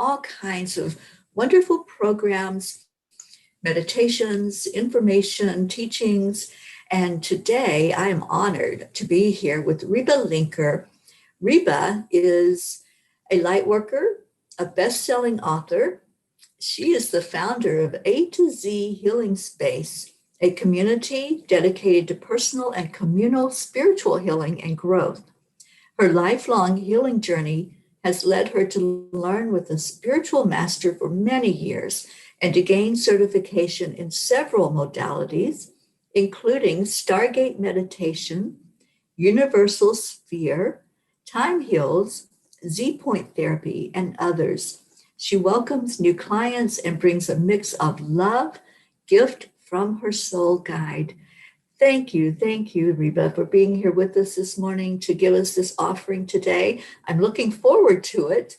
all kinds of wonderful programs, meditations, information, teachings. And today I am honored to be here with Reba Linker. Reba is a light worker, a best-selling author. She is the founder of A to Z Healing Space, a community dedicated to personal and communal spiritual healing and growth. Her lifelong healing journey has led her to learn with a spiritual master for many years and to gain certification in several modalities, including Stargate meditation, universal sphere, time heals, Z point therapy, and others. She welcomes new clients and brings a mix of love, gift from her soul guide. Thank you, Reba, for being here with us this morning to give us this offering today. I'm looking forward to it.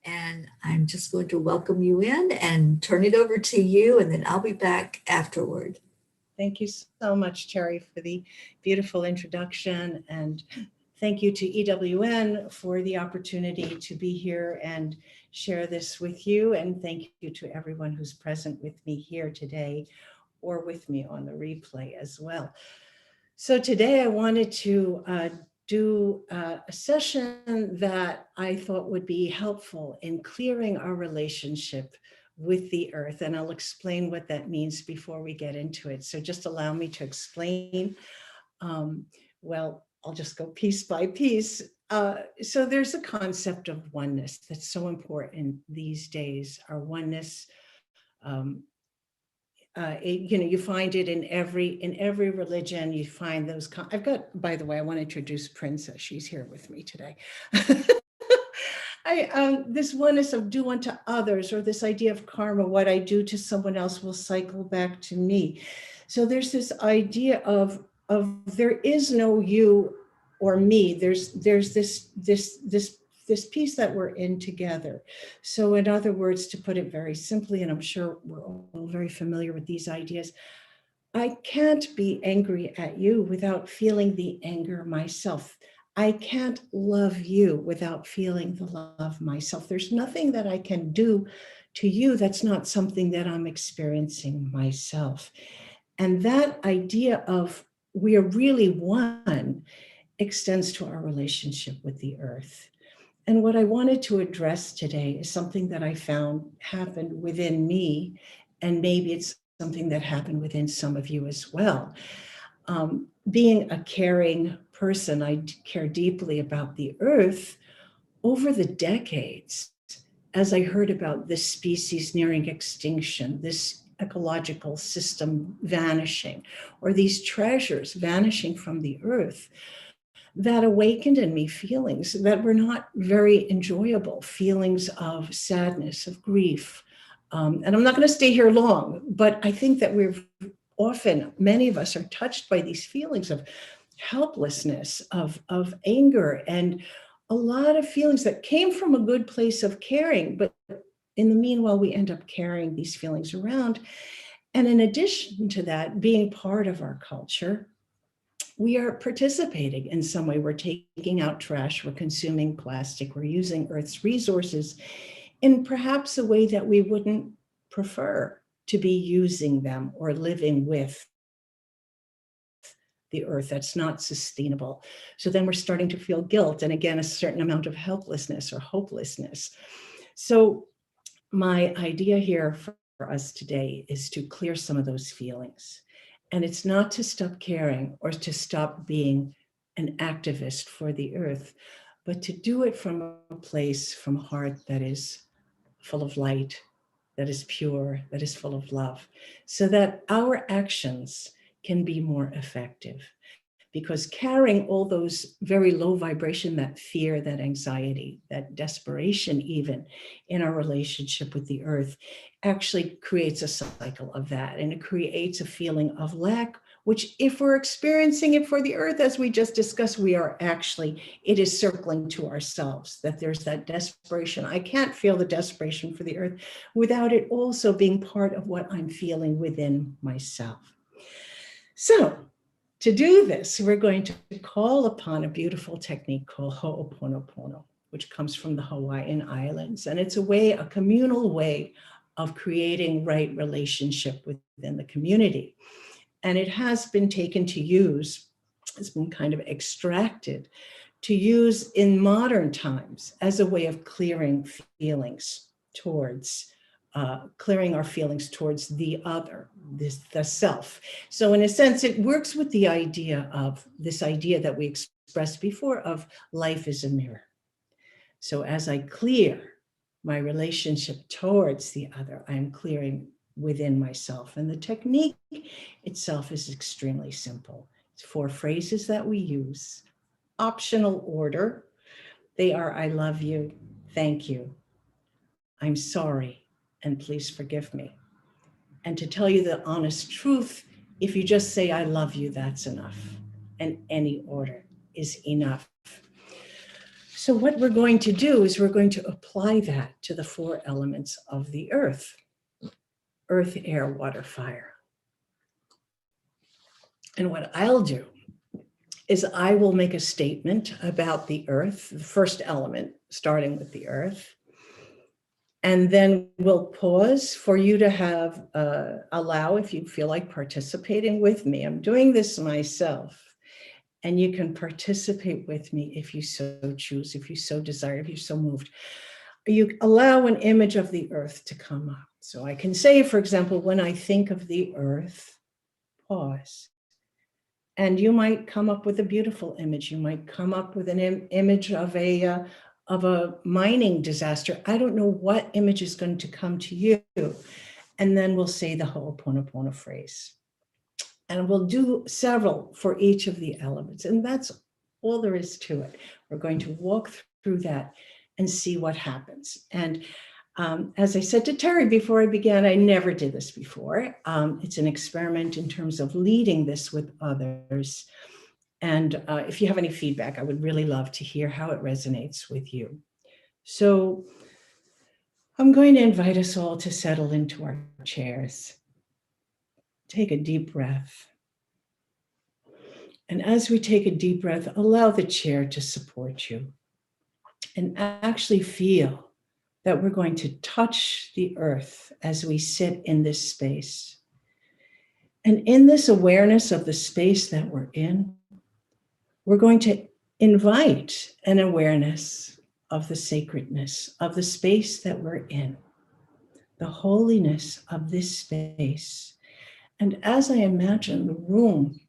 And I'm just going to welcome you in and turn it over to you, and then I'll be back afterward. Thank you so much, Terry, for the beautiful introduction. And thank you to EWN for the opportunity to be here and share this with you. And thank you to everyone who's present with me here today or with me on the replay as well. So today I wanted to do a session that I thought would be helpful in clearing our relationship with the earth. And I'll explain what that means before we get into it. So just allow me to explain. Well, I'll just go piece by piece. So there's a concept of oneness that's so important these days. Our oneness, you find it in every religion. You find those. I've got, by the way, I want to introduce Princess. She's here with me today. This oneness of do unto others, or this idea of karma, what I do to someone else will cycle back to me. So there's this idea of there is no you or me. There's this piece that we're in together. So in other words, to put it very simply, and I'm sure we're all very familiar with these ideas, I can't be angry at you without feeling the anger myself. I can't love you without feeling the love myself. There's nothing that I can do to you that's not something that I'm experiencing myself. And that idea of we are really one extends to our relationship with the earth. And what I wanted to address today is something that I found happened within me, and maybe it's something that happened within some of you as well. Being a caring person, I care deeply about the earth. Over the decades, as I heard about this species nearing extinction, this ecological system vanishing, or these treasures vanishing from the earth, that awakened in me feelings that were not very enjoyable, feelings of sadness, of grief. And I'm not going to stay here long, but I think that many of us are touched by these feelings of helplessness, of anger, and a lot of feelings that came from a good place of caring. But in the meanwhile, we end up carrying these feelings around. And in addition to that, being part of our culture, we are participating in some way. We're taking out trash, we're consuming plastic, we're using Earth's resources in perhaps a way that we wouldn't prefer to be using them or living with the earth. That's not sustainable. So then we're starting to feel guilt, and again, a certain amount of helplessness or hopelessness. So my idea here for us today is to clear some of those feelings. And it's not to stop caring or to stop being an activist for the earth, but to do it from a place, from a heart that is full of light, that is pure, that is full of love, so that our actions can be more effective. Because carrying all those very low vibration, that fear, that anxiety, that desperation, even in our relationship with the earth, actually creates a cycle of that. And it creates a feeling of lack, which if we're experiencing it for the earth, as we just discussed, it is circling to ourselves, that there's that desperation. I can't feel the desperation for the earth without it also being part of what I'm feeling within myself. So, to do this, we're going to call upon a beautiful technique called Ho'oponopono. which comes from the Hawaiian Islands. And it's a communal way of creating right relationship within the community. And it has been taken to use, it's been kind of extracted to use in modern times as a way of clearing feelings towards, clearing our feelings towards the other, the self. So in a sense, it works with the idea of this idea that we expressed before of life is a mirror. So as I clear my relationship towards the other, I'm clearing within myself. And the technique itself is extremely simple. It's 4 phrases that we use, optional order. They are, I love you, thank you, I'm sorry, and please forgive me. And to tell you the honest truth, if you just say, I love you, that's enough. And any order is enough. So what we're going to do is we're going to apply that to the 4 elements of the earth: earth, air, water, fire. And what I'll do is I will make a statement about the earth, the first element, starting with the earth. And then we'll pause for you to have, allow, if you feel like participating with me. I'm doing this myself. And you can participate with me if you so choose, if you so desire, if you're so moved. You allow an image of the earth to come up. So I can say, for example, when I think of the earth, pause. And you might come up with a beautiful image. You might come up with an image of a mining disaster. I don't know what image is going to come to you. And then we'll say the Ho'oponopono phrase. And we'll do several for each of the elements. And that's all there is to it. We're going to walk through that and see what happens. And as I said to Terry before I began, I never did this before. It's an experiment in terms of leading this with others. And if you have any feedback, I would really love to hear how it resonates with you. So I'm going to invite us all to settle into our chairs. Take a deep breath. And as we take a deep breath, allow the chair to support you. And actually feel that we're going to touch the earth as we sit in this space. And in this awareness of the space that we're in, we're going to invite an awareness of the sacredness of the space that we're in, the holiness of this space. And as I imagine the room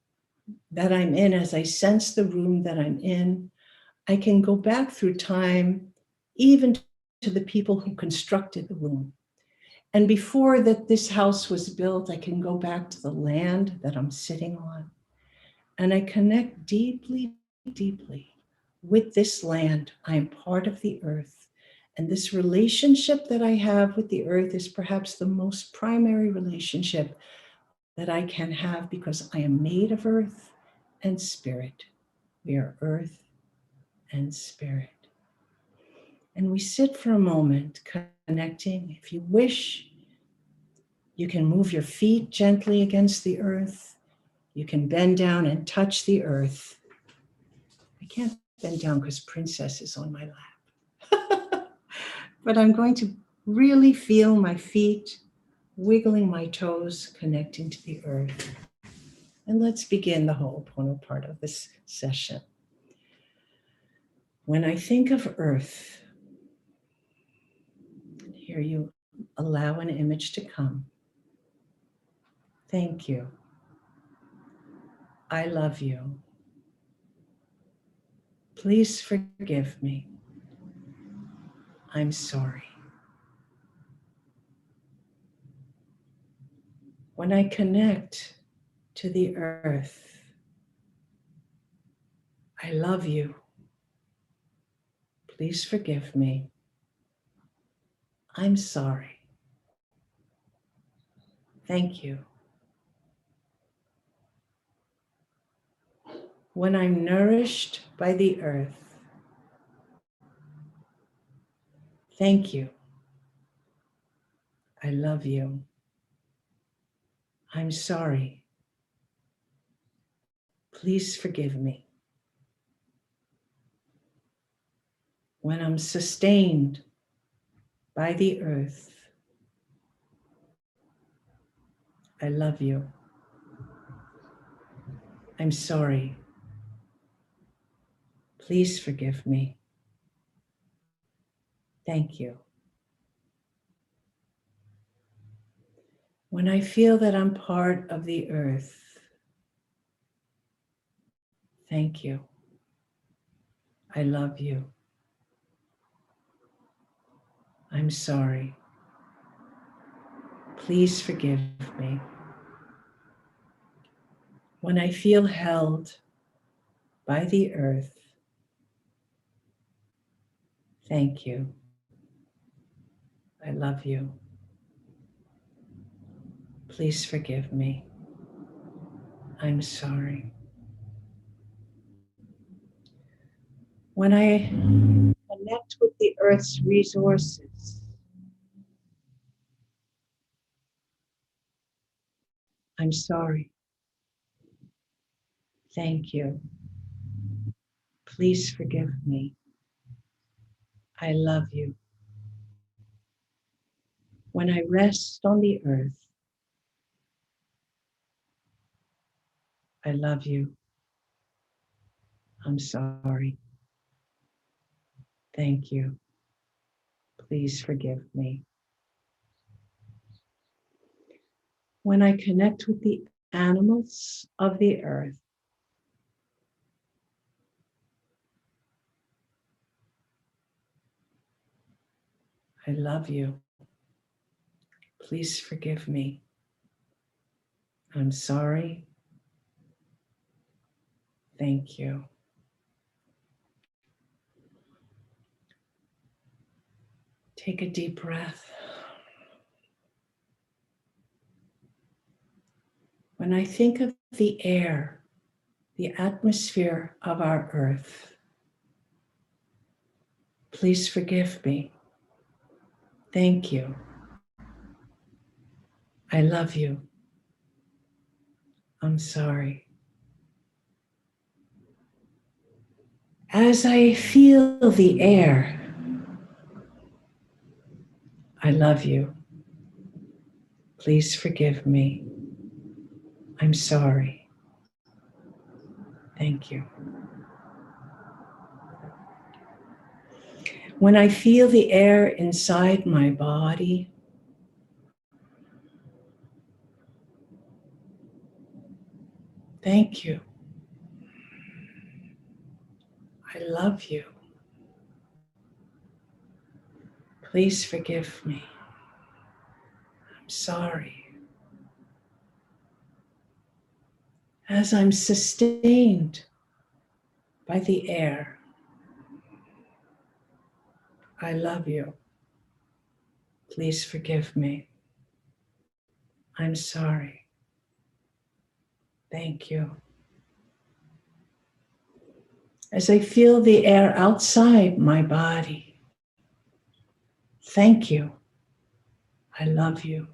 that I'm in, as I sense the room that I'm in, I can go back through time, even to the people who constructed the room. And before that this house was built, I can go back to the land that I'm sitting on. And I connect deeply, deeply with this land. I am part of the earth. And this relationship that I have with the earth is perhaps the most primary relationship that I can have, because I am made of earth and spirit. We are earth and spirit. And we sit for a moment connecting. If you wish, you can move your feet gently against the earth. You can bend down and touch the earth. I can't bend down because Princess is on my lap. But I'm going to really feel my feet, wiggling my toes, connecting to the earth. And let's begin the Ho'opono part of this session. When I think of earth, here you allow an image to come. Thank you. I love you. Please forgive me. I'm sorry. When I connect to the earth, I love you. Please forgive me. I'm sorry. Thank you. When I'm nourished by the earth, thank you. I love you. I'm sorry. Please forgive me. when I'm sustained by the earth, I love you. I'm sorry. Please forgive me. Thank you. When I feel that I'm part of the earth, thank you. I love you. I'm sorry. Please forgive me. When I feel held by the earth, thank you. I love you. Please forgive me. I'm sorry. When I connect with the earth's resources, I'm sorry. Thank you. Please forgive me. I love you. When I rest on the earth, I love you. I'm sorry. Thank you. Please forgive me. When I connect with the animals of the earth, I love you. Please forgive me. I'm sorry. Thank you. Take a deep breath. When I think of the air, the atmosphere of our earth, please forgive me. Thank you. I love you. I'm sorry. As I feel the air, I love you. Please forgive me. I'm sorry. Thank you. When I feel the air inside my body, thank you. I love you. Please forgive me. I'm sorry. As I'm sustained by the air, I love you. Please forgive me. I'm sorry. Thank you. As I feel the air outside my body, thank you. I love you.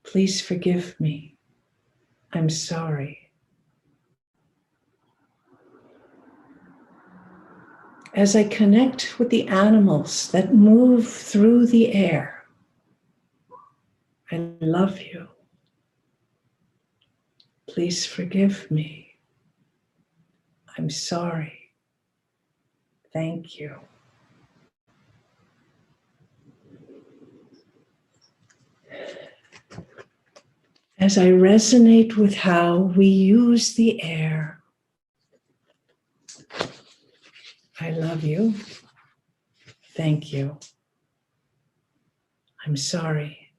Please forgive me. I'm sorry. As I connect with the animals that move through the air, I love you. Please forgive me. I'm sorry. Thank you. As I resonate with how we use the air, I love you. Thank you. I'm sorry.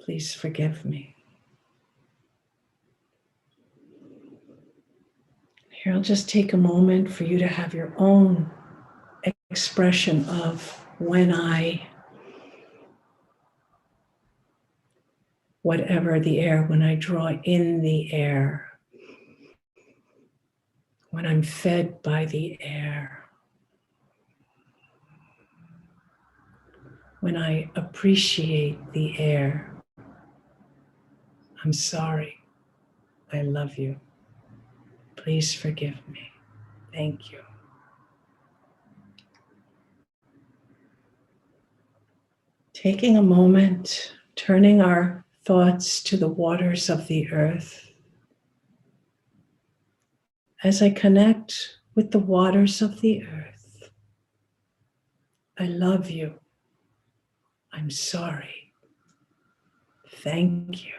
Please forgive me. Here, I'll just take a moment for you to have your own expression of when whatever the air, when I draw in the air, when I'm fed by the air, when I appreciate the air. I'm sorry. I love you. Please forgive me. Thank you. Taking a moment, turning our thoughts to the waters of the earth. As I connect with the waters of the earth, I love you. I'm sorry. Thank you.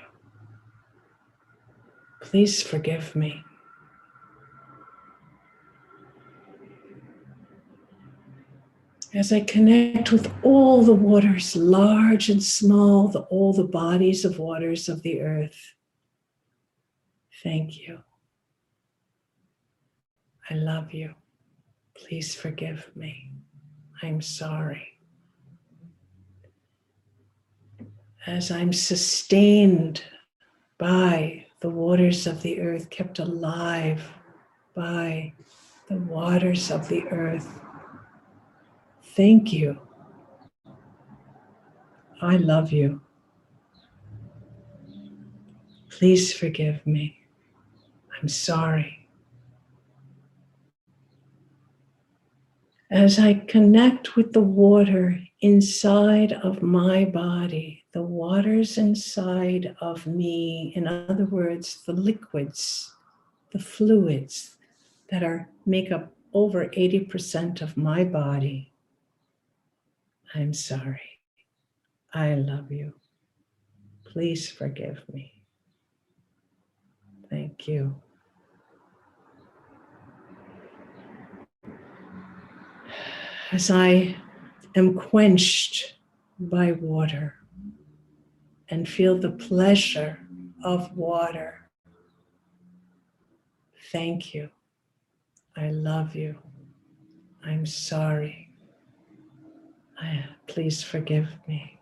Please forgive me. As I connect with all the waters, large and small, all the bodies of waters of the earth, thank you. I love you. Please forgive me. I'm sorry. As I'm sustained by the waters of the earth, kept alive by the waters of the earth, thank you. I love you. Please forgive me. I'm sorry. As I connect with the water inside of my body, the waters inside of me, in other words, the liquids, the fluids that make up over 80% of my body, I'm sorry. I love you. Please forgive me. Thank you. As I am quenched by water and feel the pleasure of water, thank you. I love you. I'm sorry. Please forgive me.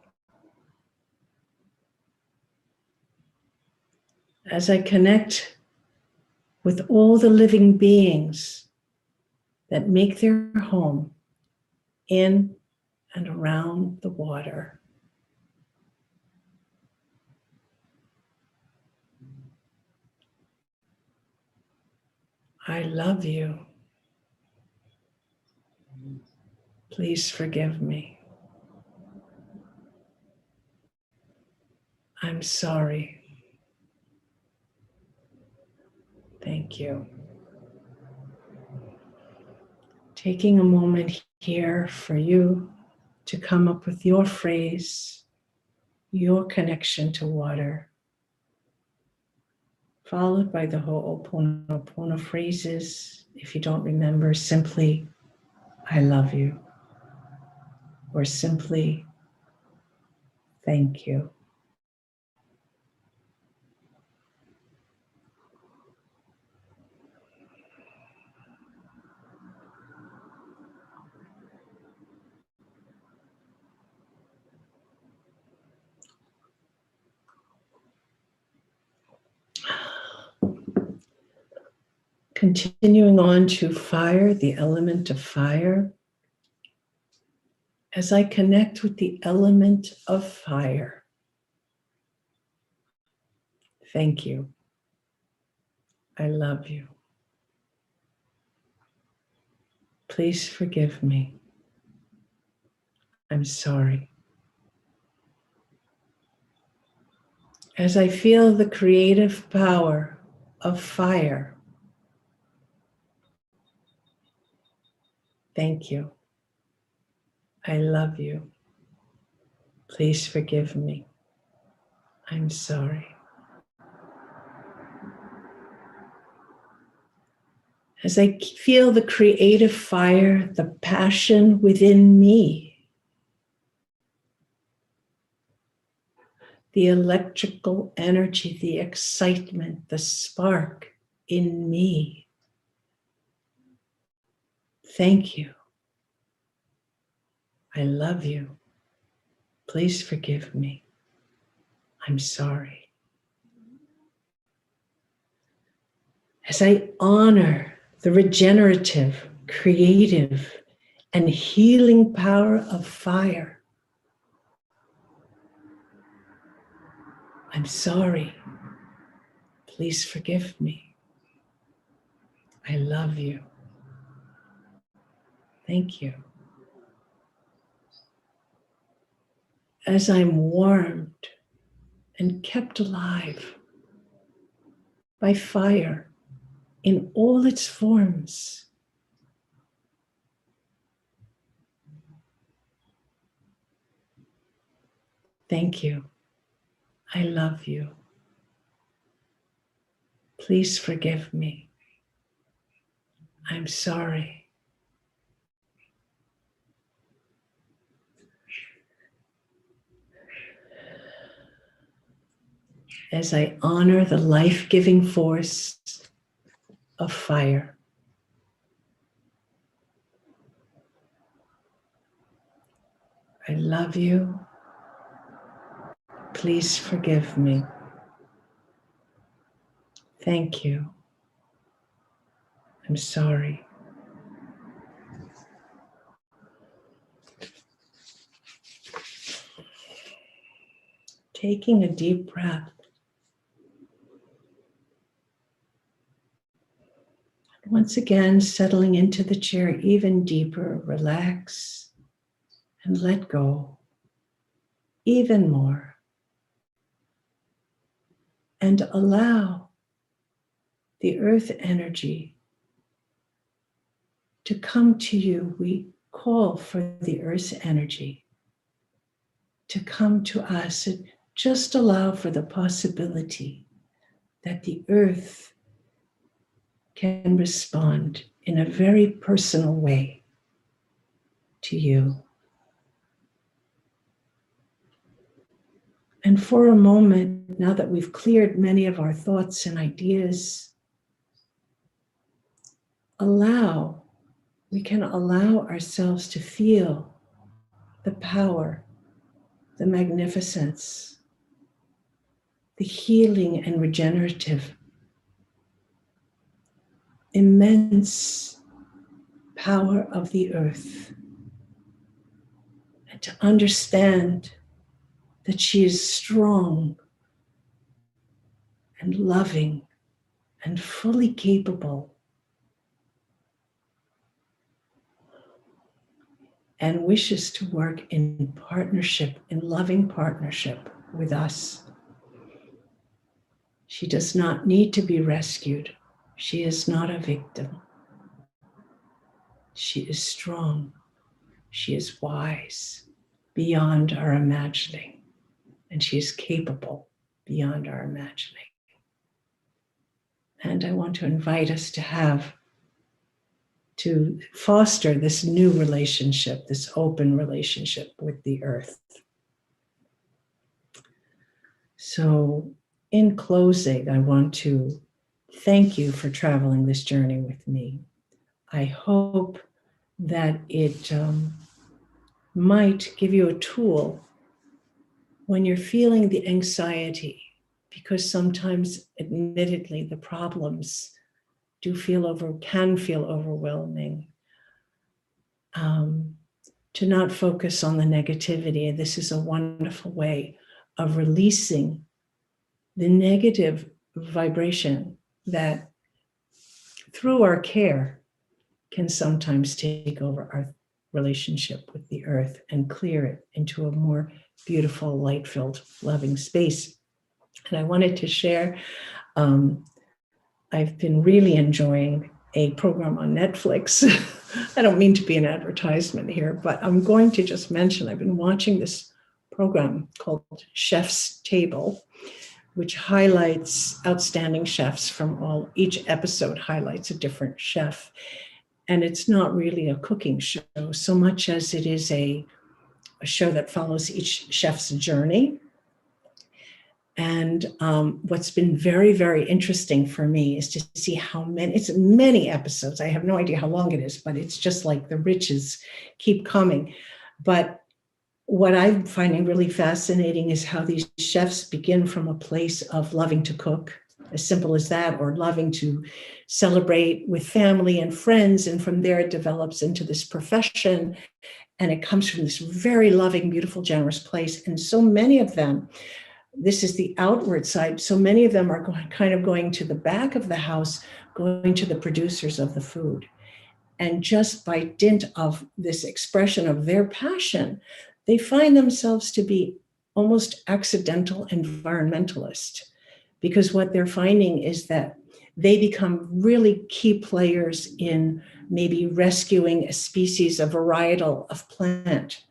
As I connect with all the living beings that make their home in and around the water, I love you. Please forgive me. I'm sorry. Thank you. Taking a moment here for you to come up with your phrase, your connection to water, followed by the Ho'oponopono phrases. If you don't remember, simply, I love you, or simply, thank you. Continuing on to fire, the element of fire. As I connect with the element of fire, thank you. I love you. Please forgive me. I'm sorry. As I feel the creative power of fire, thank you. I love you. Please forgive me. I'm sorry. As I feel the creative fire, the passion within me, the electrical energy, the excitement, the spark in me, thank you. I love you. Please forgive me. I'm sorry. As I honor the regenerative, creative, and healing power of fire, I'm sorry. Please forgive me. I love you. Thank you. As I'm warmed and kept alive by fire in all its forms. Thank you. I love you. Please forgive me. I'm sorry. As I honor the life-giving force of fire. I love you. Please forgive me. Thank you. I'm sorry. Taking a deep breath. Once again, settling into the chair even deeper, relax and let go even more. And allow the earth energy to come to you. We call for the earth's energy to come to us, and just allow for the possibility that the earth can respond in a very personal way to you. And for a moment, now that we've cleared many of our thoughts and ideas, we can allow ourselves to feel the power, the magnificence, the healing and regenerative, immense power of the earth, and to understand that she is strong and loving and fully capable and wishes to work in partnership, in loving partnership with us. She does not need to be rescued. She is not a victim. She is strong. She is wise beyond our imagining. And she is capable beyond our imagining. And I want to invite us to foster this new relationship, this open relationship with the earth. So in closing, I want to thank you for traveling this journey with me. I hope that it might give you a tool when you're feeling the anxiety, because sometimes, admittedly, the problems can feel overwhelming. To not focus on the negativity. This is a wonderful way of releasing the negative vibration that, through our care, can sometimes take over our relationship with the earth and clear it into a more beautiful, light-filled, loving space. And I wanted to share, I've been really enjoying a program on Netflix. I don't mean to be an advertisement here, but I'm going to just mention I've been watching this program called Chef's Table, which highlights outstanding chefs from each episode highlights a different chef. And it's not really a cooking show so much as it is a show that follows each chef's journey. And what's been very, very interesting for me is to see it's many episodes. I have no idea how long it is, but it's just like the riches keep coming. But what I'm finding really fascinating is how these chefs begin from a place of loving to cook, as simple as that, or loving to celebrate with family and friends. And from there, it develops into this profession. And it comes from this very loving, beautiful, generous place. And so many of them, this is the outward side. So many of them are going to the back of the house, going to the producers of the food. And just by dint of this expression of their passion, they find themselves to be almost accidental environmentalists, because what they're finding is that they become really key players in maybe rescuing a species, a varietal of plant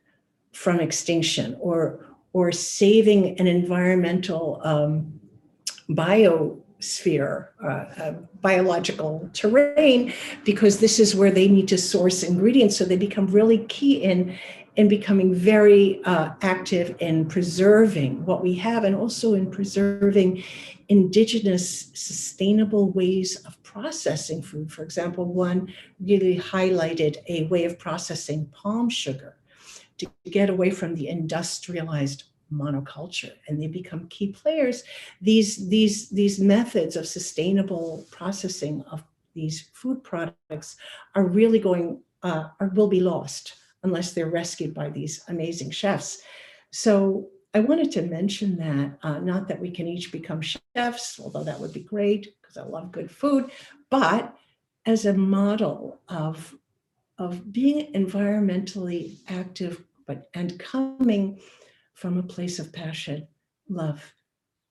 from extinction, or saving an environmental biosphere, biological terrain, because this is where they need to source ingredients. So they become really key in becoming very active in preserving what we have, and also in preserving indigenous sustainable ways of processing food. For example, one really highlighted a way of processing palm sugar to get away from the industrialized monoculture, and they become key players. These methods of sustainable processing of these food products are really going or will be lost unless they're rescued by these amazing chefs. So I wanted to mention that, not that we can each become chefs, although that would be great because I love good food, but as a model of being environmentally active, and coming from a place of passion, love,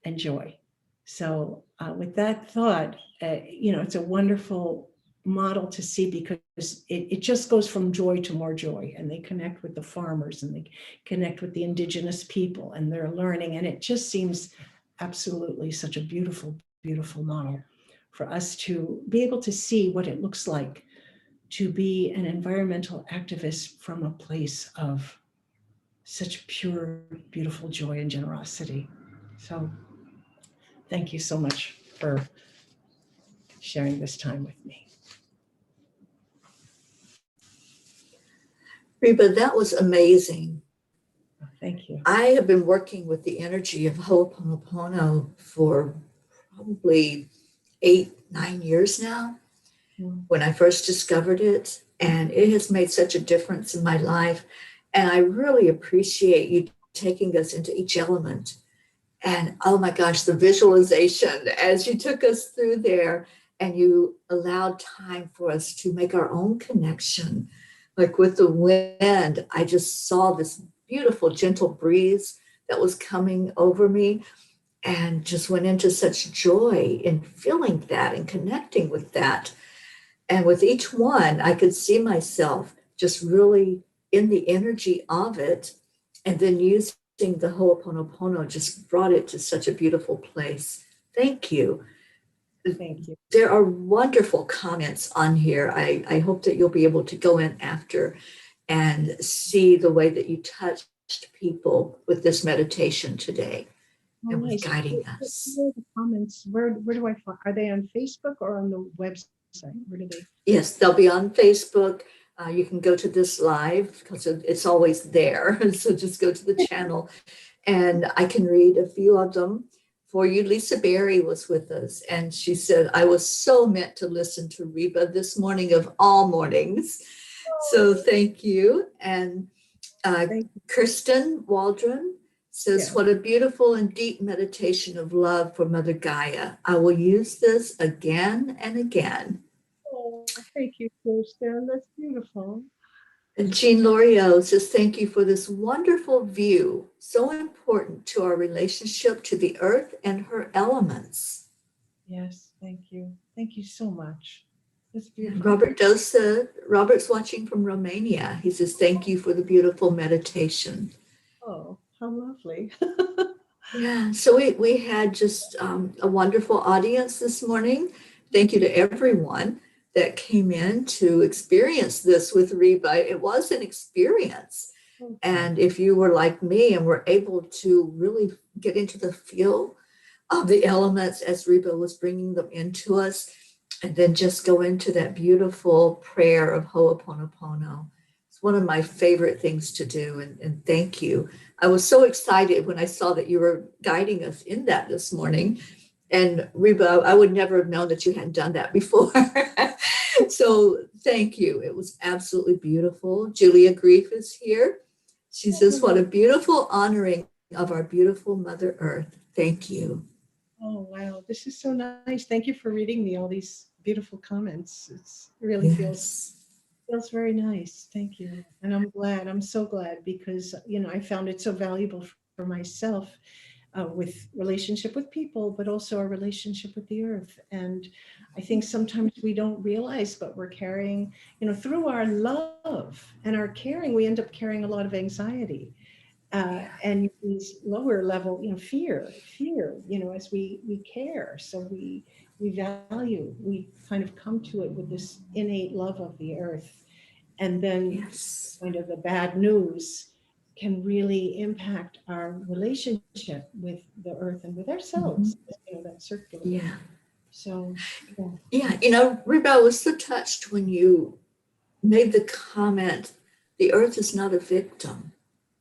and joy. So with that thought, it's a wonderful model to see, because it just goes from joy to more joy, and they connect with the farmers, and they connect with the indigenous people, and they're learning, and it just seems absolutely such a beautiful, beautiful model for us to be able to see what it looks like to be an environmental activist from a place of such pure, beautiful joy and generosity. So thank you so much for sharing this time with me. Reba, that was amazing. Thank you. I have been working with the energy of Ho'oponopono for probably 8-9 years now, when I first discovered it, and it has made such a difference in my life. And I really appreciate you taking us into each element. And oh my gosh, the visualization as you took us through there, and you allowed time for us to make our own connection. Like with the wind, I just saw this beautiful, gentle breeze that was coming over me, and just went into such joy in feeling that and connecting with that. And with each one, I could see myself just really in the energy of it. And then using the Ho'oponopono just brought it to such a beautiful place. Thank you. Thank you. There are wonderful comments on here. I hope that you'll be able to go in after and see the way that you touched people with this meditation today. Oh, and was nice. guiding us. Where are the comments? Where do I find? Are they on Facebook or on the website? Where do they? Yes, they'll be on Facebook. You can go to this live because it's always there. So just go to the channel, and I can read a few of them for you. Lisa Berry was with us, and she said, I was so meant to listen to Reba this morning of all mornings. So thank you. And Thank you. Kirsten Waldron says, what a beautiful and deep meditation of love for Mother Gaia. I will use this again and again. Oh, thank you, Kirsten. That's beautiful. And Jean Loriot says, thank you for this wonderful view, so important to our relationship to the earth and her elements. Yes, thank you. Thank you so much. That's beautiful. Robert Dosa, Robert's watching from Romania. He says, thank you for the beautiful meditation. Oh, how lovely. Yeah, so we had just a wonderful audience this morning. Thank you to everyone that came in to experience this with Reba. It was an experience. Okay. And if you were like me and were able to really get into the feel of the elements as Reba was bringing them into us, and then just go into that beautiful prayer of Ho'oponopono. It's one of my favorite things to do, and thank you. I was so excited when I saw that you were guiding us in that this morning. And Reba, I would never have known that you hadn't done that before. So thank you. It was absolutely beautiful. Julia Grief is here. She says, what a beautiful honoring of our beautiful Mother Earth. Thank you. Oh, wow. This is so nice. Thank you for reading me all these beautiful comments. It really feels Feels very nice. Thank you. And I'm glad. I'm so glad because, I found it so valuable for myself with relationship with people, but also our relationship with the earth. And I think sometimes we don't realize, but we're carrying, through our love and our caring, we end up carrying a lot of anxiety. And these lower level, fear, as we care. So we value, we kind of come to it with this innate love of the earth. And then Yes. kind of the bad news can really impact our relationship with the earth and with Mhm. ourselves, that circular. Yeah. So, yeah. Yeah. Reba, I was so touched when you made the comment, the earth is not a victim.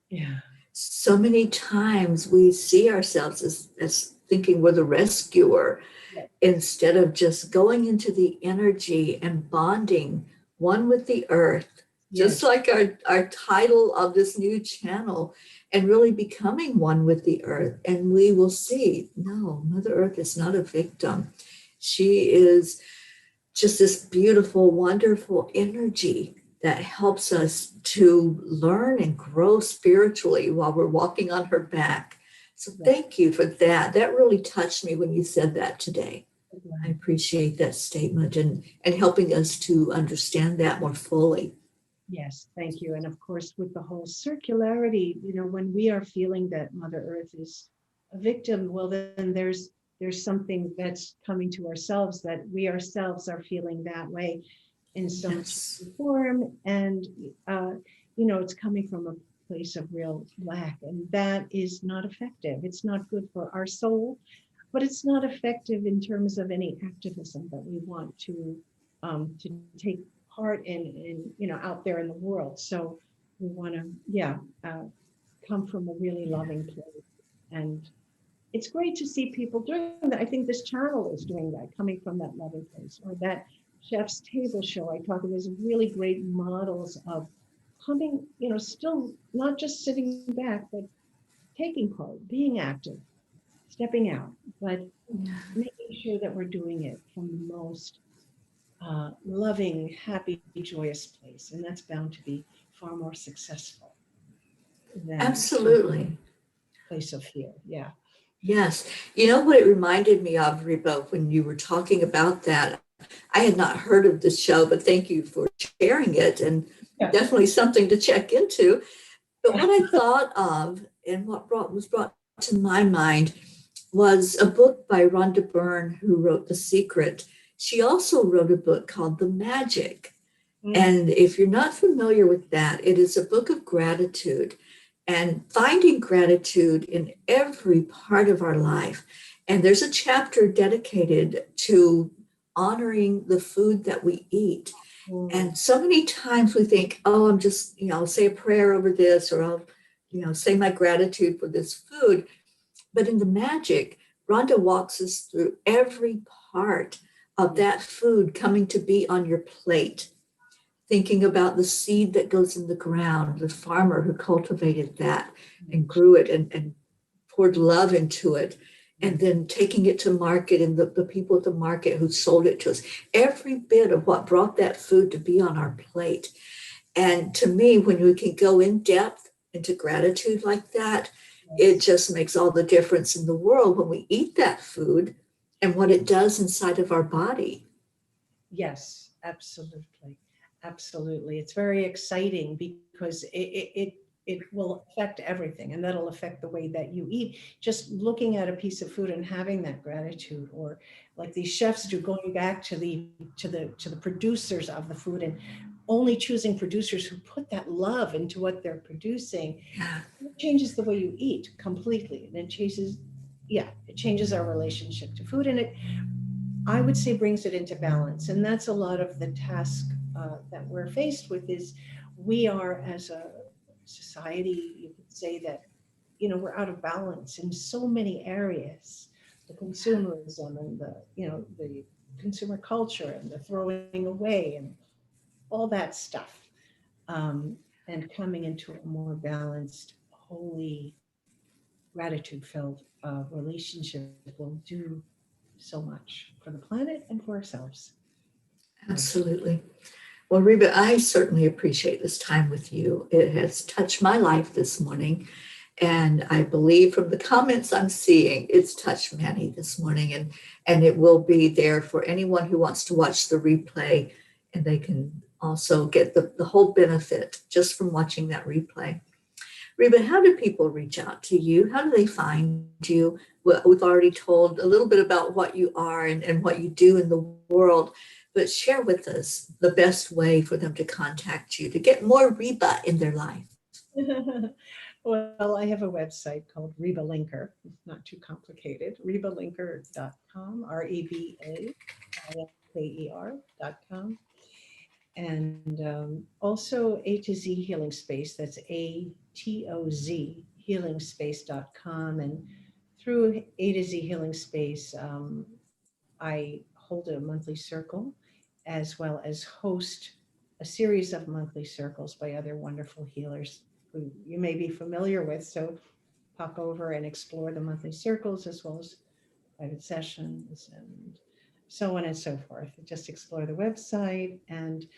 Yeah. So many times we see ourselves as thinking we're the rescuer Yeah. instead of just going into the energy and bonding one with the earth, just Yes. like our title of this new channel, and really becoming one with the earth. And we will see, no, Mother Earth is not a victim. She is just this beautiful, wonderful energy that helps us to learn and grow spiritually while we're walking on her back. So Yeah. thank you for that. That really touched me when you said that today. I Yeah. appreciate that statement and helping us to understand that more fully. Yes, thank you. And of course, with the whole circularity, when we are feeling that Mother Earth is a victim, well, then there's something that's coming to ourselves that we ourselves are feeling that way in some shape Yes. or form. And it's coming from a place of real lack. And that is not effective. It's not good for our soul, but it's not effective in terms of any activism that we want to take part in out there in the world. So we want to come from a really loving place. And it's great to see people doing that. I think this channel is doing that, coming from that loving place. Or that chef's table show I talked about, there's really great models of coming, still not just sitting back, but taking part, being active, stepping out, but making sure that we're doing it from the most loving, happy, joyous place. And that's bound to be far more successful than some Absolutely. place of fear. Yeah. Yes. You know what it reminded me of, Reba, when you were talking about that? I had not heard of this show, but thank you for sharing it and Yeah. definitely something to check into. But Yeah. what I thought of and was brought to my mind was a book by Rhonda Byrne, who wrote The Secret. She also wrote a book called The Magic. Mm. And if you're not familiar with that, it is a book of gratitude and finding gratitude in every part of our life. And there's a chapter dedicated to honoring the food that we eat. Mm. And so many times we think, oh, I'm just, I'll say a prayer over this, or I'll, say my gratitude for this food. But in the magic, Rhonda walks us through every part of Yeah. that food coming to be on your plate, thinking about the seed that goes in the ground, the farmer who cultivated that and grew it and poured love into it, Yeah. and then taking it to market and the people at the market who sold it to us. Every bit of what brought that food to be on our plate. And to me, when we can go in depth into gratitude like that, it Yes. just makes all the difference in the world when we eat that food and what it does inside of our body. Yes, absolutely. Absolutely. It's very exciting because it will affect everything, and that'll affect the way that you eat. Just looking at a piece of food and having that gratitude, or like these chefs do, going back to the producers of the food and only choosing producers who put that love into what they're producing. Yeah, It changes the way you eat completely. And it changes our relationship to food. And it, I would say, brings it into balance. And that's a lot of the task that we're faced with is we are, as a society, you could say that, we're out of balance in so many areas. The consumerism and the consumer culture and the throwing away and all that stuff. Um, and coming into a more balanced, holy, gratitude-filled relationship will do so much for the planet and for ourselves. Yeah. absolutely. Well, Reba, I certainly appreciate this time with you. It has touched my life this morning. And I believe from the comments I'm seeing, it's touched many this morning. And it will be there for anyone who wants to watch the replay. And they can also get the whole benefit just from watching that replay. Reba, how do people reach out to you? How do they find you? Well, we've already told a little bit about what you are and what you do in the world, but share with us the best way for them to contact you to get more Reba in their life. Well, I have a website called Reba Linker. It's not too complicated. rebalinker.com, RebaLinker.com. And also A to Z Healing Space, that's ATOZ healingspace.com. And through A to Z Healing Space, I hold a monthly circle as well as host a series of monthly circles by other wonderful healers who you may be familiar with. So pop over and explore the monthly circles as well as private sessions and so on and so forth. Just explore the website. And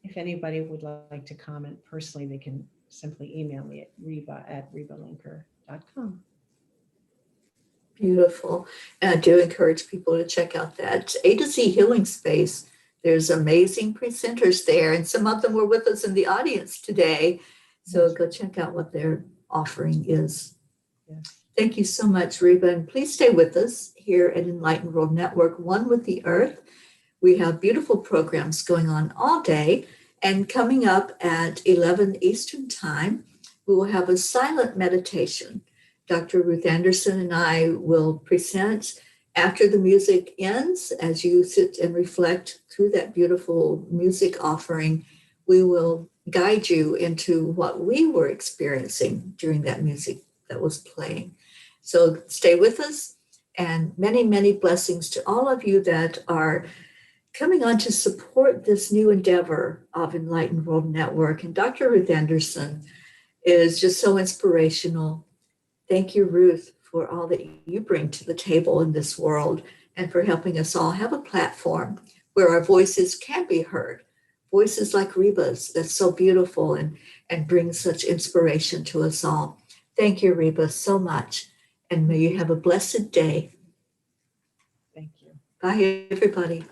if anybody would like to comment personally, they can simply email me at reba@rebalinker.com. Beautiful. And I do encourage people to check out that A to Z Healing Space. There's amazing presenters there, and some of them were with us in the audience today. So Yes. go check out what their offering is. Yes. Thank you so much, Reba. And please stay with us here at Enlightened World Network, One with the Earth. We have beautiful programs going on all day. And coming up at 11 Eastern Time, we will have a silent meditation. Dr. Ruth Anderson and I will present after the music ends. As you sit and reflect through that beautiful music offering, we will guide you into what we were experiencing during that music that was playing. So stay with us, and many, many blessings to all of you that are coming on to support this new endeavor of Enlightened World Network. And Dr. Ruth Anderson is just so inspirational. Thank you, Ruth, for all that you bring to the table in this world and for helping us all have a platform where our voices can be heard. Voices like Reba's, that's so beautiful and brings such inspiration to us all. Thank you, Reba, so much. And may you have a blessed day. Thank you. Bye, everybody.